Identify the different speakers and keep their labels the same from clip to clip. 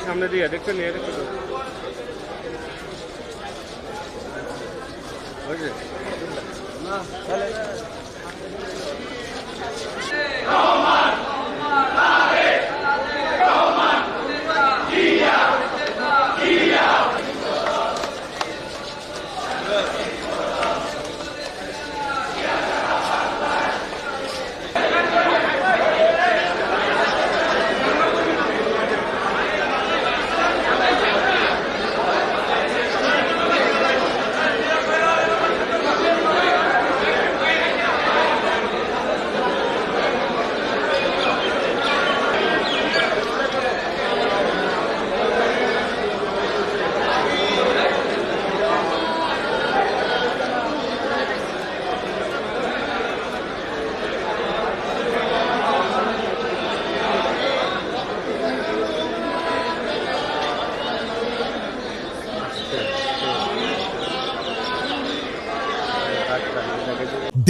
Speaker 1: সামনে দিয়ে দেখছেন নিয়ে দেখছো তো বুঝলে না চলে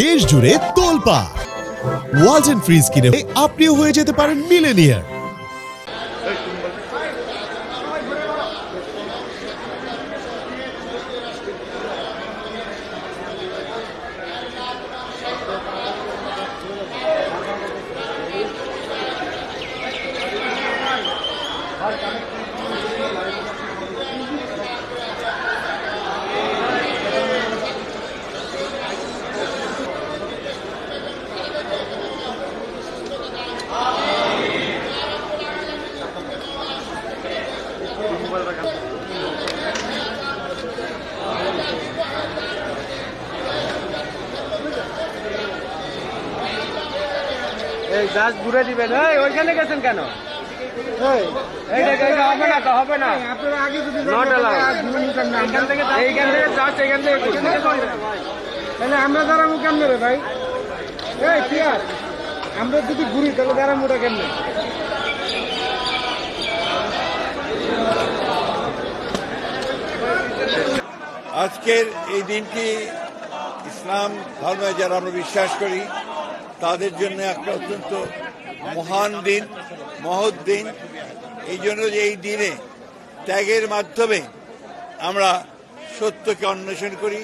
Speaker 2: দেশ জুড়ে তোলপাড় ওয়ালটন এন্ড ফ্রিজ কিনে আপনিও হয়ে যেতে পারেন মিলেনিয়ার।
Speaker 1: এই গাছ ঘুরে দিবেন ওইখানে গেছেন কেন হবে না আপনারা আগে যদি এইখান থেকে যাচ্ছে এখান থেকে তাহলে আমরা দাঁড়াবো কেমনে রে ভাই ঠিক আছে আমরা যদি ঘুরি তাহলে দাঁড়াবোটা কেমনে
Speaker 3: আজকের এই দিনটি ইসলাম ধর্মে যারা আমরা বিশ্বাস করি তাদের জন্য একটা অত্যন্ত মহান দিন, মহৎ দিন। এই জন্য যে এই দিনে ত্যাগের মাধ্যমে আমরা সত্যকে অন্বেষণ করি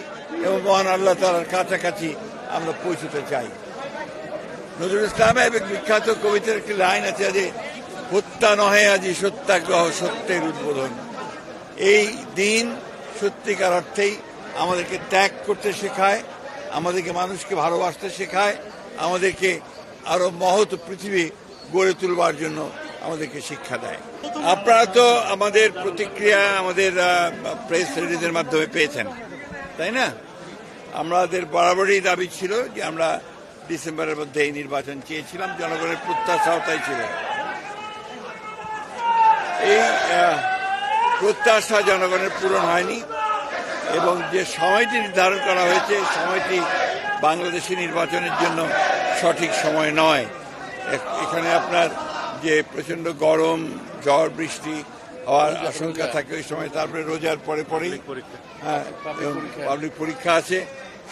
Speaker 3: এবং মহান আল্লাহ তাআলার কাছাকাছি আমরা পৌঁছতে চাই। নজরুল ইসলামের বিখ্যাত কবিতার একটি লাইন আছে যে হত্যা নহে আজি সত্যাগ্রহ সত্যের উদ্বোধন। এই দিন সত্যিকার অর্থেই আমাদেরকে ত্যাগ করতে শেখায়, আমাদেরকে মানুষকে ভালোবাসতে শেখায়, আমাদেরকে আরো মহৎ পৃথিবী গড়ে তুলবার জন্য আমাদেরকে শিক্ষা দেয়। আপনারা তো আমাদের প্রতিক্রিয়া আমাদের প্রেস রিলিজের মাধ্যমে পেয়েছেন, তাই না? আমাদের বরাবরই দাবি ছিল যে আমরা ডিসেম্বরের মধ্যে এই নির্বাচন চেয়েছিলাম, জনগণের প্রত্যাশাও তাই ছিল। এই প্রত্যাশা জনগণের পূরণ হয়নি এবং যে সময়টি নির্ধারণ করা হয়েছে সময়টি বাংলাদেশি নির্বাচনের জন্য সঠিক সময় নয়। এখানে আপনার যে প্রচন্ড গরম, ঝড় বৃষ্টি হওয়ার আশঙ্কা থাকে ওই সময়, তারপরে রোজার পরে পরেই পাবলিক পরীক্ষা আছে।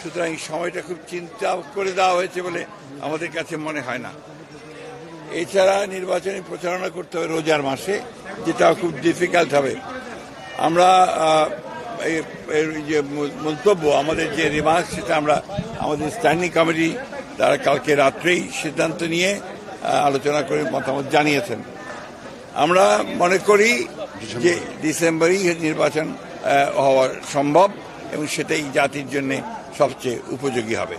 Speaker 3: সুতরাং এই সময়টা খুব চিন্তা করে দেওয়া হয়েছে বলে আমাদের কাছে মনে হয় না। এছাড়া নির্বাচনী প্রচারণা করতে হবে রোজার মাসে, যেটাও খুব ডিফিকাল্ট হবে। আমরা যে মন্তব্য আমাদের যে রিমার্ক সেটা আমরা আমাদের স্ট্যান্ডিং কমিটি তারা কালকে রাত্রেই সিদ্ধান্ত নিয়ে আলোচনা করে মতামত জানিয়েছেন। আমরা মনে করি যে ডিসেম্বরেই নির্বাচন হওয়া সম্ভব এবং সেটাই জাতির জন্য সবচেয়ে উপযোগী হবে।